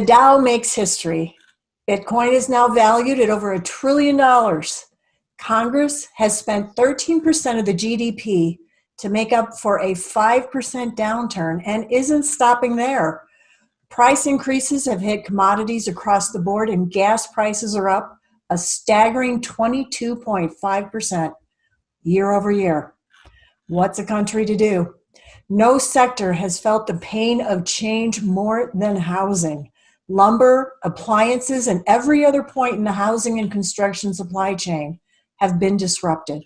The Dow makes history. Bitcoin is now valued at over $1 trillion. Congress has spent 13% of the GDP to make up for a 5% downturn and isn't stopping there. Price increases have hit commodities across the board, and gas prices are up a staggering 22.5% year over year. What's a country to do? No sector has felt the pain of change more than housing. Lumber, appliances, and every other point in the housing and construction supply chain have been disrupted,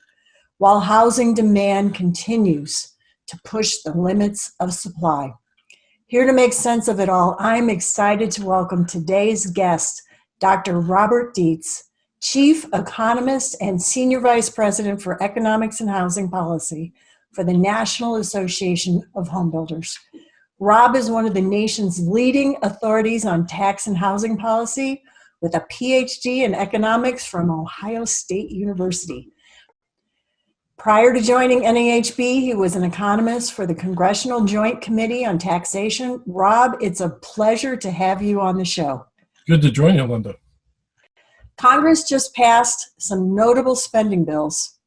while housing demand continues to push the limits of supply. Here to make sense of it all, I'm excited to welcome today's guest, Dr. Robert Dietz, Chief Economist and Senior Vice President for Economics and Housing Policy for the National Association of Home Builders. Rob is one of the nation's leading authorities on tax and housing policy with a PhD in economics from Ohio State University. Prior to joining NAHB, he was an economist for the Congressional Joint Committee on Taxation. Rob, it's a pleasure to have you on the show. Good to join you, Linda. Congress just passed some notable spending bills.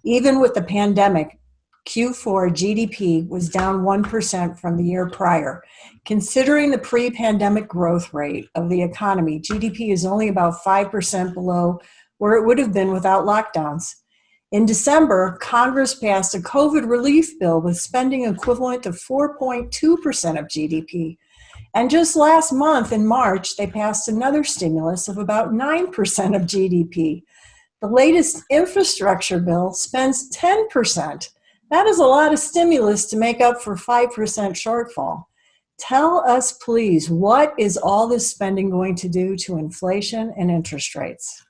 Even with the pandemic, Q4 GDP was down 1% from the year prior. Considering the pre-pandemic growth rate of the economy, GDP is only about 5% below where it would have been without lockdowns. In December, Congress passed a COVID relief bill with spending equivalent to 4.2% of GDP. And just last month, in March, they passed another stimulus of about 9% of GDP. The latest infrastructure bill spends 10%. That is a lot of stimulus to make up for 5% shortfall. Tell us, please, what is all this spending going to do to inflation and interest rates?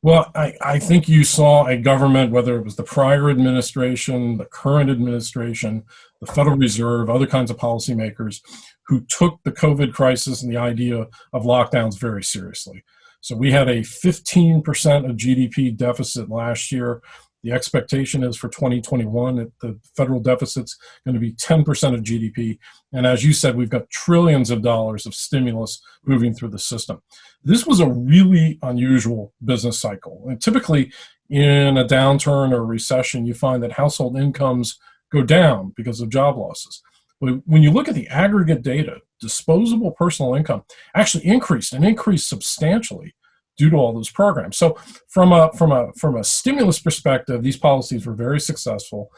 Well, I think you saw a government, whether it was the prior administration, the current administration, the Federal Reserve, other kinds of policymakers, who took the COVID crisis and the idea of lockdowns very seriously. So we had a 15% of GDP deficit last year. The expectation is for 2021 that the federal deficit's going to be 10% of GDP. And as you said, we've got trillions of dollars of stimulus moving through the system. This was a really unusual business cycle. And typically in a downturn or a recession, you find that household incomes go down because of job losses. But when you look at the aggregate data, disposable personal income actually increased and increased substantially due to all those programs. So from a stimulus perspective, these policies were very successful.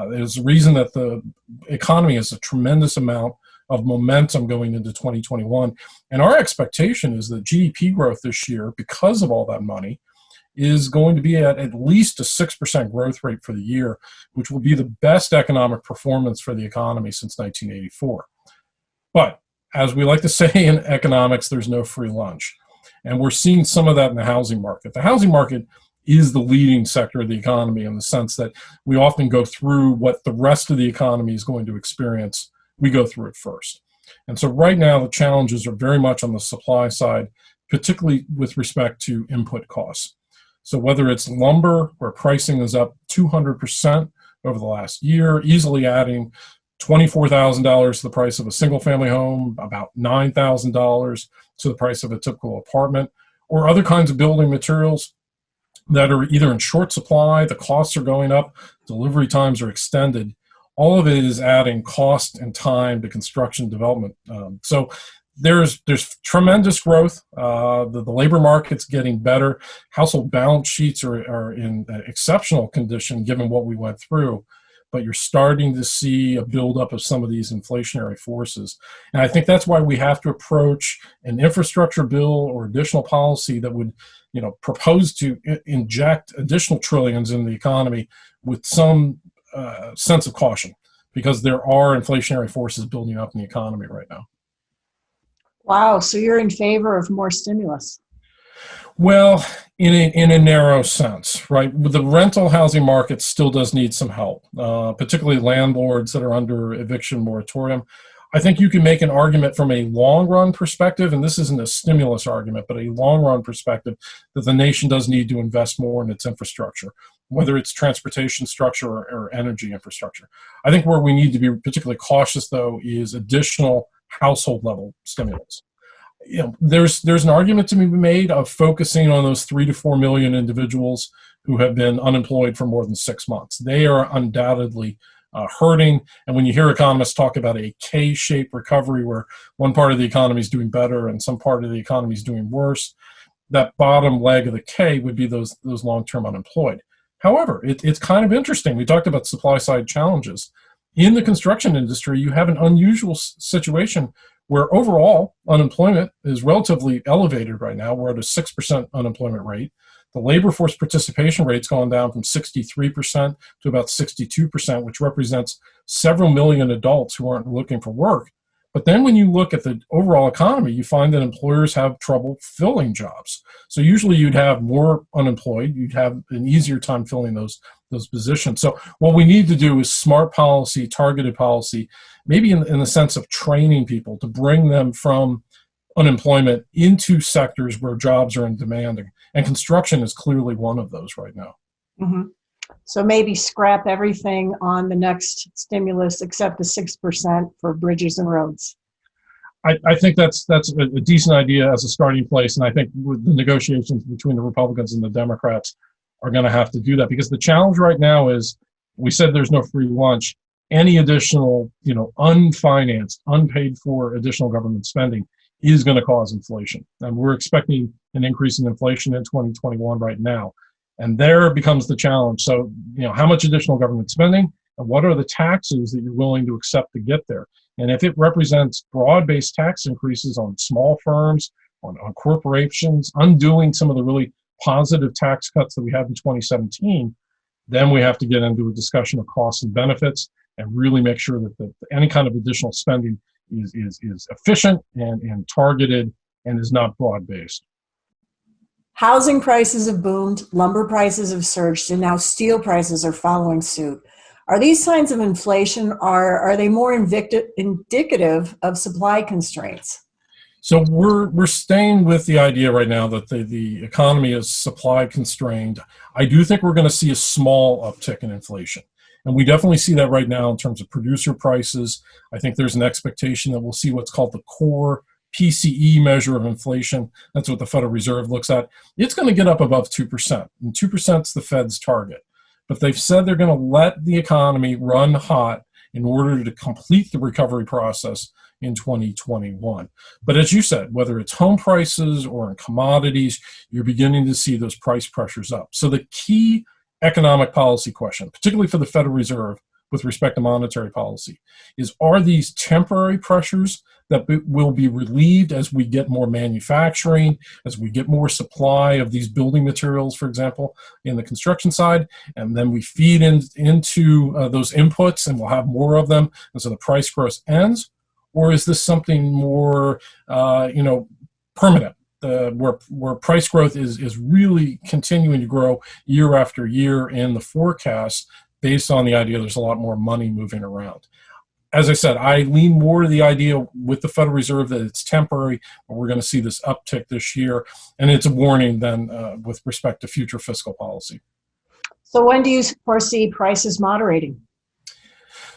There's a reason that the economy has a tremendous amount of momentum going into 2021. And our expectation is that GDP growth this year, because of all that money, is going to be at least a 6% growth rate for the year, which will be the best economic performance for the economy since 1984. But as we like to say in economics, there's no free lunch. And we're seeing some of that in the housing market. The housing market is the leading sector of the economy in the sense that we often go through what the rest of the economy is going to experience. We go through it first. And so right now, the challenges are very much on the supply side, particularly with respect to input costs. So whether it's lumber, where pricing is up 200% over the last year, easily adding $24,000 to the price of a single-family home, about $9,000 to the price of a typical apartment, or other kinds of building materials that are either in short supply, the costs are going up, delivery times are extended. All of it is adding cost and time to construction development. So there's tremendous growth. The labor market's getting better. Household balance sheets are in exceptional condition given what we went through. But you're starting to see a buildup of some of these inflationary forces. And I think that's why we have to approach an infrastructure bill or additional policy that would, propose to inject additional trillions in the economy with some sense of caution, because there are inflationary forces building up in the economy right now. Wow, so you're in favor of more stimulus? Well, in a narrow sense, right? The rental housing market still does need some help, particularly landlords that are under eviction moratorium. I think you can make an argument from a long-run perspective, and this isn't a stimulus argument, but a long-run perspective, that the nation does need to invest more in its infrastructure, whether it's transportation structure or energy infrastructure. I think where we need to be particularly cautious, though, is additional household-level stimulus. There's an argument to be made of focusing on those 3 to 4 million individuals who have been unemployed for more than 6 months. They are undoubtedly hurting. And when you hear economists talk about a K-shaped recovery where one part of the economy is doing better and some part of the economy is doing worse, that bottom leg of the K would be those long-term unemployed. However, it's kind of interesting. We talked about supply side challenges. In the construction industry, you have an unusual situation where overall unemployment is relatively elevated right now. We're at a 6% unemployment rate. The labor force participation rate's gone down from 63% to about 62%, which represents several million adults who aren't looking for work. But then when you look at the overall economy, you find that employers have trouble filling jobs. So usually you'd have more unemployed, you'd have an easier time filling those positions. So what we need to do is smart policy, targeted policy, maybe in the sense of training people to bring them from unemployment into sectors where jobs are in demand. And construction is clearly one of those right now. Mm-hmm. So maybe scrap everything on the next stimulus except the 6% for bridges and roads. I think that's a decent idea as a starting place. And I think with the negotiations between the Republicans and the Democrats are going to have to do that, because the challenge right now is, we said there's no free lunch. Any additional, unfinanced, unpaid for additional government spending is going to cause inflation. And we're expecting an increase in inflation in 2021 right now. And there becomes the challenge. So, how much additional government spending and what are the taxes that you're willing to accept to get there? And if it represents broad-based tax increases on small firms, on corporations, undoing some of the really positive tax cuts that we had in 2017, then we have to get into a discussion of costs and benefits and really make sure that any kind of additional spending is efficient and targeted and is not broad-based. Housing prices have boomed, lumber prices have surged, and now steel prices are following suit. Are these signs of inflation, or are they more indicative of supply constraints? So we're staying with the idea right now that the economy is supply constrained. I do think we're going to see a small uptick in inflation. And we definitely see that right now in terms of producer prices. I think there's an expectation that we'll see what's called the core PCE measure of inflation. That's what the Federal Reserve looks at. It's going to get up above 2%. And 2% is the Fed's target. But they've said they're going to let the economy run hot in order to complete the recovery process in 2021. But as you said, whether it's home prices or in commodities, you're beginning to see those price pressures up. So the key economic policy question, particularly for the Federal Reserve with respect to monetary policy, is, are these temporary pressures that will be relieved as we get more manufacturing, as we get more supply of these building materials, for example, in the construction side, and then we feed into those inputs and we'll have more of them, and so the price growth ends? Or is this something more, permanent, where price growth is really continuing to grow year after year in the forecast based on the idea there's a lot more money moving around? As I said, I lean more to the idea with the Federal Reserve that it's temporary, but we're going to see this uptick this year, and it's a warning then with respect to future fiscal policy. So when do you foresee prices moderating?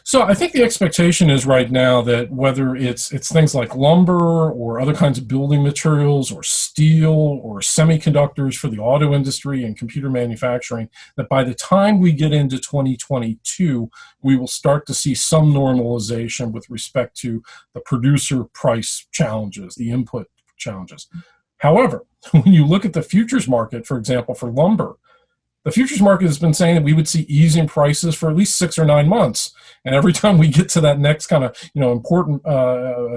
So I think the expectation is right now that whether it's things like lumber or other kinds of building materials or steel or semiconductors for the auto industry and computer manufacturing, that by the time we get into 2022, we will start to see some normalization with respect to the producer price challenges, the input challenges. However, when you look at the futures market, for example, for lumber, the futures market has been saying that we would see easing prices for at least 6 or 9 months. And every time we get to that next kind of important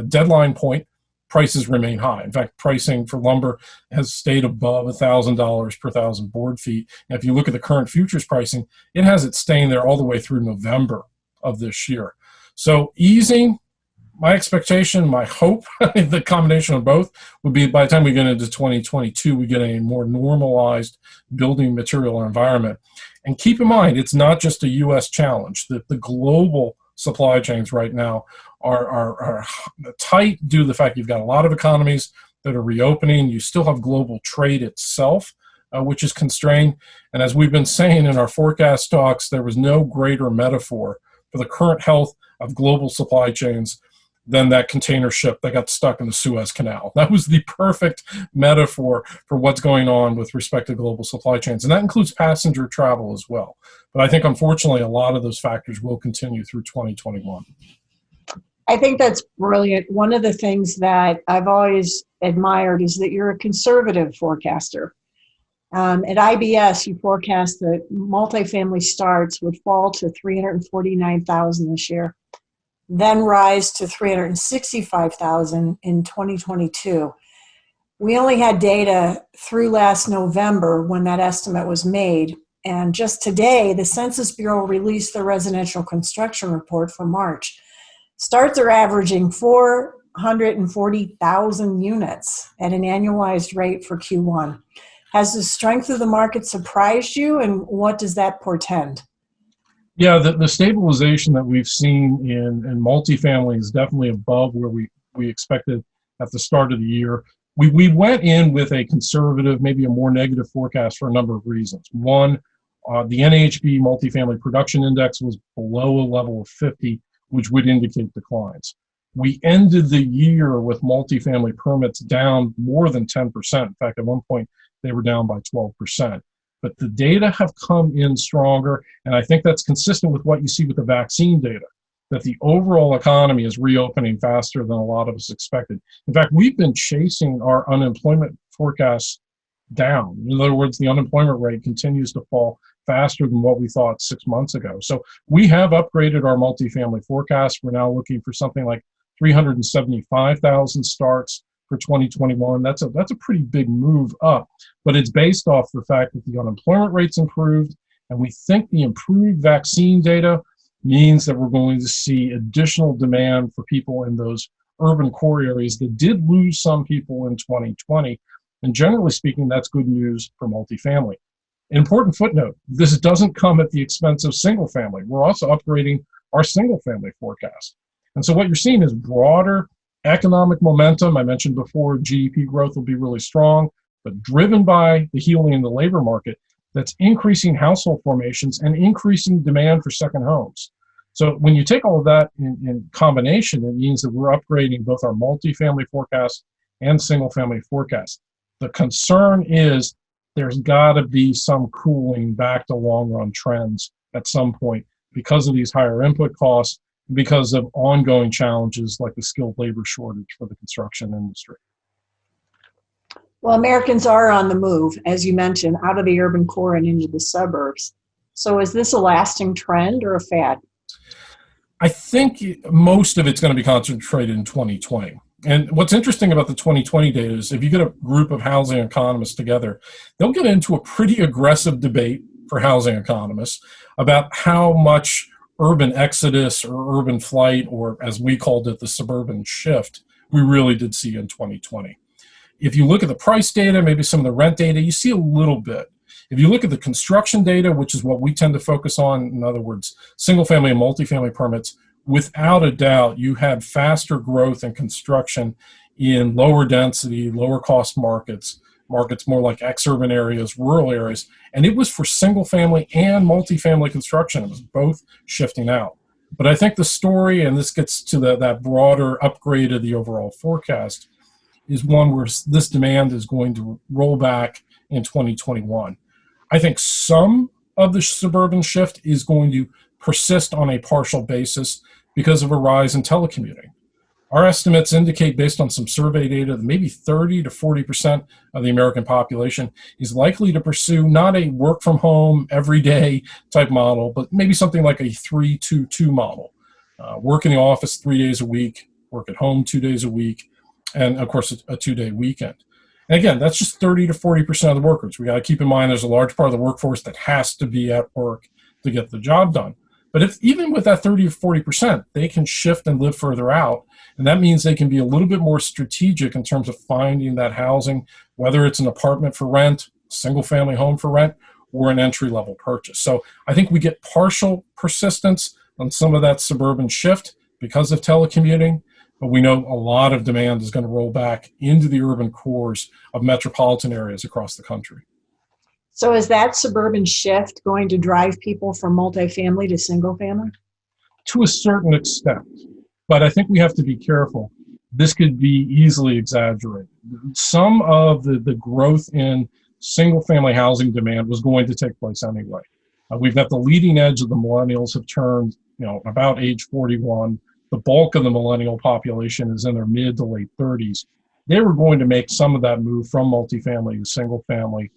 deadline point, prices remain high. In fact, pricing for lumber has stayed above $1,000 per thousand board feet. And if you look at the current futures pricing, it has it staying there all the way through November of this year. So easing, my expectation, my hope, the combination of both would be by the time we get into 2022, we get a more normalized building material environment. And keep in mind, it's not just a U.S. challenge. The global supply chains right now are tight due to the fact you've got a lot of economies that are reopening. You still have global trade itself, which is constrained. And as we've been saying in our forecast talks, there was no greater metaphor for the current health of global supply chains than that container ship that got stuck in the Suez Canal. That was the perfect metaphor for what's going on with respect to global supply chains. And that includes passenger travel as well. But I think, unfortunately, a lot of those factors will continue through 2021. I think that's brilliant. One of the things that I've always admired is that you're a conservative forecaster. At IBS, you forecast that multifamily starts would fall to 349,000 this year, then rise to 365,000 in 2022. We only had data through last November when that estimate was made. And just today, the Census Bureau released the residential construction report for March. Starts are averaging 440,000 units at an annualized rate for Q1. Has the strength of the market surprised you, and what does that portend? Yeah, the stabilization that we've seen in multifamily is definitely above where we expected at the start of the year. We went in with a conservative, maybe a more negative forecast for a number of reasons. One, the NAHB multifamily production index was below a level of 50, which would indicate declines. We ended the year with multifamily permits down more than 10%. In fact, at one point, they were down by 12%. But the data have come in stronger, and I think that's consistent with what you see with the vaccine data, that the overall economy is reopening faster than a lot of us expected. In fact, we've been chasing our unemployment forecasts down. In other words, the unemployment rate continues to fall faster than what we thought 6 months ago. So we have upgraded our multifamily forecast. We're now looking for something like 375,000 starts for 2021. That's a pretty big move up, but it's based off the fact that the unemployment rate's improved, and we think the improved vaccine data means that we're going to see additional demand for people in those urban core areas that did lose some people in 2020. And generally speaking, that's good news for multifamily. An important footnote, this doesn't come at the expense of single family. We're also upgrading our single family forecast. And so what you're seeing is broader economic momentum. I mentioned before, GDP growth will be really strong, but driven by the healing in the labor market, that's increasing household formations and increasing demand for second homes. So when you take all of that in combination, it means that we're upgrading both our multifamily forecast and single family forecast. The concern is there's got to be some cooling back to long run trends at some point because of these higher input costs, because of ongoing challenges like the skilled labor shortage for the construction industry. Well, Americans are on the move, as you mentioned, out of the urban core and into the suburbs. So is this a lasting trend or a fad? I think most of it's going to be concentrated in 2020. And what's interesting about the 2020 data is if you get a group of housing economists together, they'll get into a pretty aggressive debate for housing economists about how much urban exodus or urban flight, or as we called it, the suburban shift, we really did see in 2020. If you look at the price data, maybe some of the rent data, you see a little bit. If you look at the construction data, which is what we tend to focus on, in other words, single family and multifamily permits, without a doubt, you had faster growth in construction in lower density, lower cost markets more like ex-urban areas, rural areas, and it was for single family and multifamily construction. It was both shifting out. But I think the story, and this gets to that broader upgrade of the overall forecast, is one where this demand is going to roll back in 2021. I think some of the suburban shift is going to persist on a partial basis because of a rise in telecommuting. Our estimates indicate, based on some survey data, that maybe 30 to 40% of the American population is likely to pursue not a work from home every day type model, but maybe something like a 3-2-2 model. Work in the office 3 days a week, work at home 2 days a week, and of course a 2-day weekend. And again, that's just 30 to 40% of the workers. We got to keep in mind there's a large part of the workforce that has to be at work to get the job done. But if even with that 30 to 40%, they can shift and live further out. And that means they can be a little bit more strategic in terms of finding that housing, whether it's an apartment for rent, single family home for rent, or an entry level purchase. So I think we get partial persistence on some of that suburban shift because of telecommuting, but we know a lot of demand is going to roll back into the urban cores of metropolitan areas across the country. So is that suburban shift going to drive people from multifamily to single family? To a certain extent. But I think we have to be careful. This could be easily exaggerated. Some of the growth in single-family housing demand was going to take place anyway. We've got the leading edge of the millennials have turned, about age 41. The bulk of the millennial population is in their mid to late 30s. They were going to make some of that move from multifamily to single-family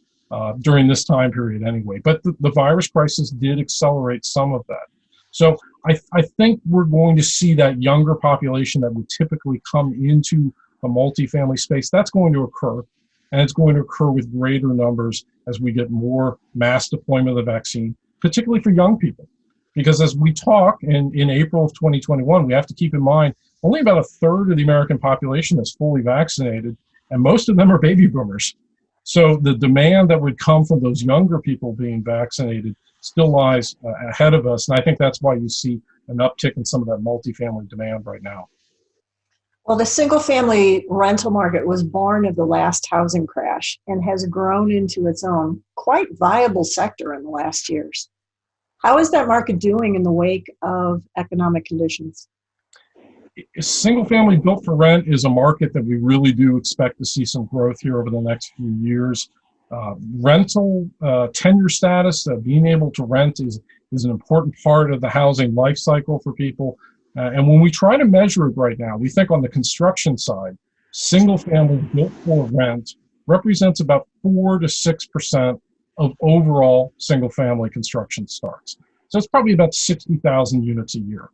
during this time period anyway. But the virus crisis did accelerate some of that. So I think we're going to see that younger population that would typically come into the multifamily space. That's going to occur, and it's going to occur with greater numbers as we get more mass deployment of the vaccine, particularly for young people. Because as we talk in April of 2021, we have to keep in mind only about a third of the American population is fully vaccinated, and most of them are baby boomers. So the demand that would come from those younger people being vaccinated still lies ahead of us. And I think that's why you see an uptick in some of that multifamily demand right now. Well, the single family rental market was born of the last housing crash and has grown into its own quite viable sector in the last years. How is that market doing in the wake of economic conditions? Single family built for rent is a market that we really do expect to see some growth here over the next few years. Rental tenure status, being able to rent is an important part of the housing life cycle for people. And when we try to measure it right now, we think on the construction side, single family built for rent represents about 4 to 6% of overall single family construction starts. So it's probably about 60,000 units a year.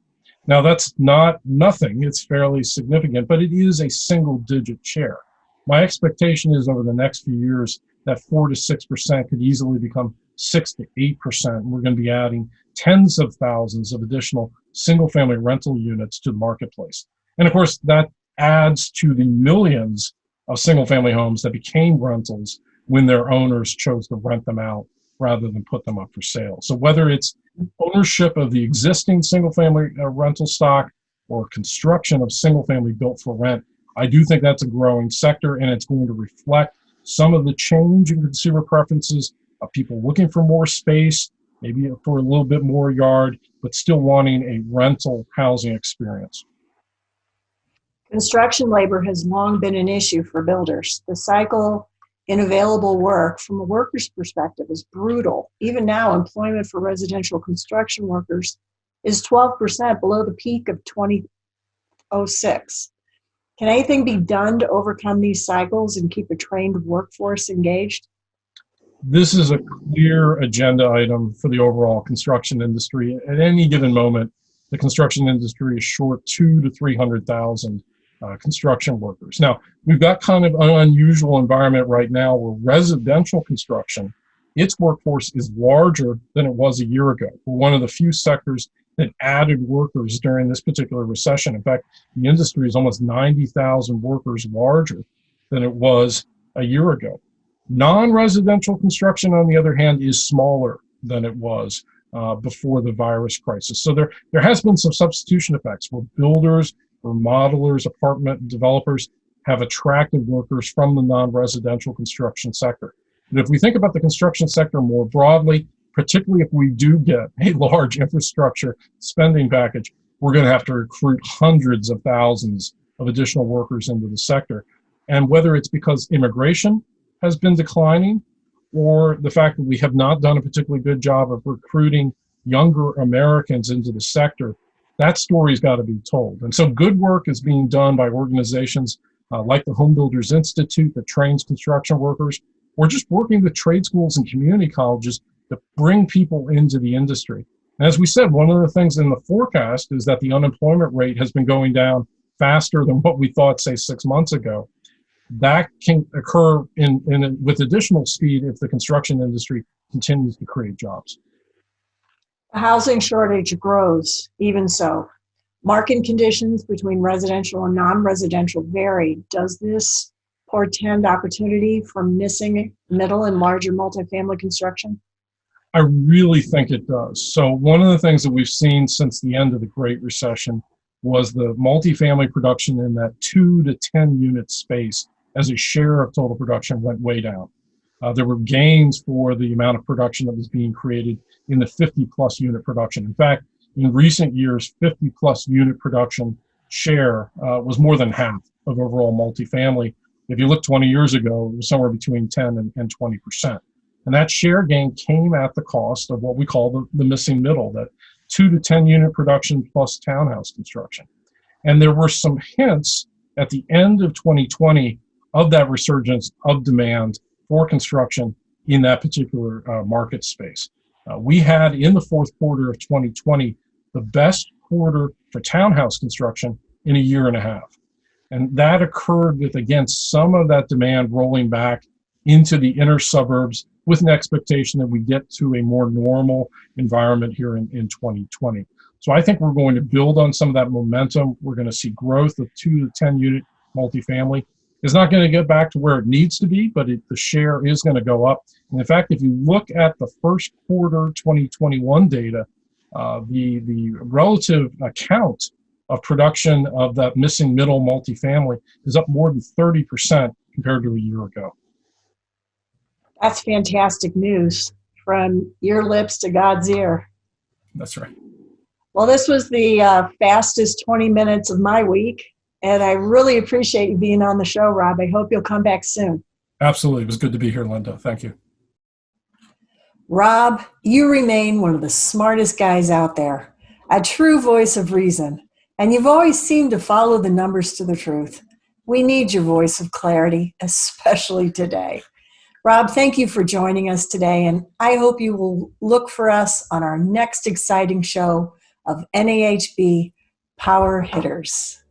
Now that's not nothing, it's fairly significant, but it is a single digit share. My expectation is over the next few years that 4 to 6% could easily become 6 to 8%. We're going to be adding tens of thousands of additional single-family rental units to the marketplace. And of course, that adds to the millions of single-family homes that became rentals when their owners chose to rent them out rather than put them up for sale. So whether it's ownership of the existing single-family rental stock or construction of single-family built for rent, I do think that's a growing sector, and it's going to reflect some of the change in consumer preferences of people looking for more space, maybe for a little bit more yard, but still wanting a rental housing experience. Construction labor has long been an issue for builders. The cycle in available work from a worker's perspective is brutal. Even now, employment for residential construction workers is 12% below the peak of 2006. Can anything be done to overcome these cycles and keep a trained workforce engaged? This is a clear agenda item for the overall construction industry. At any given moment, the construction industry is short 200,000 to 300,000 construction workers. Now, we've got kind of an unusual environment right now where residential construction, its workforce is larger than it was a year ago. We're one of the few sectors that added workers during this particular recession. In fact, the industry is almost 90,000 workers larger than it was a year ago. Non-residential construction, on the other hand, is smaller than it was before the virus crisis. So there has been some substitution effects where builders, remodelers, apartment developers have attracted workers from the non-residential construction sector. And if we think about the construction sector more broadly, particularly if we do get a large infrastructure spending package, we're going to have to recruit hundreds of thousands of additional workers into the sector. And whether it's because immigration has been declining or the fact that we have not done a particularly good job of recruiting younger Americans into the sector, that story's got to be told. And so good work is being done by organizations like the Home Builders Institute that trains construction workers, or just working with trade schools and community colleges to bring people into the industry. And as we said, one of the things in the forecast is that the unemployment rate has been going down faster than what we thought, say, 6 months ago. That can occur with additional speed if the construction industry continues to create jobs. The housing shortage grows, even so. Market conditions between residential and non-residential vary. Does this portend opportunity for missing middle and larger multifamily construction? I really think it does. So one of the things that we've seen since the end of the Great Recession was the multifamily production in that 2 to 10 unit space as a share of total production went way down. There were gains for the amount of production that was being created in the 50 plus unit production. In fact, in recent years, 50 plus unit production share was more than half of overall multifamily. If you look 20 years ago, it was somewhere between 10 and 20%. And that share gain came at the cost of what we call the missing middle, that 2 to 10 unit production plus townhouse construction. And there were some hints at the end of 2020 of that resurgence of demand for construction in that particular market space. We had in the fourth quarter of 2020 the best quarter for townhouse construction in a year and a half. And that occurred with, again, some of that demand rolling back into the inner suburbs with an expectation that we get to a more normal environment here in 2020. So I think we're going to build on some of that momentum. We're going to see growth of 2 to 10 unit multifamily. It's not going to get back to where it needs to be, but the share is going to go up. And in fact, if you look at the first quarter 2021 data, the relative count of production of that missing middle multifamily is up more than 30% compared to a year ago. That's fantastic news from your lips to God's ear. That's right. Well, this was the fastest 20 minutes of my week, and I really appreciate you being on the show, Rob. I hope you'll come back soon. Absolutely. It was good to be here, Linda. Thank you. Rob, you remain one of the smartest guys out there, a true voice of reason, and you've always seemed to follow the numbers to the truth. We need your voice of clarity, especially today. Rob, thank you for joining us today, and I hope you will look for us on our next exciting show of NAHB Power Hitters.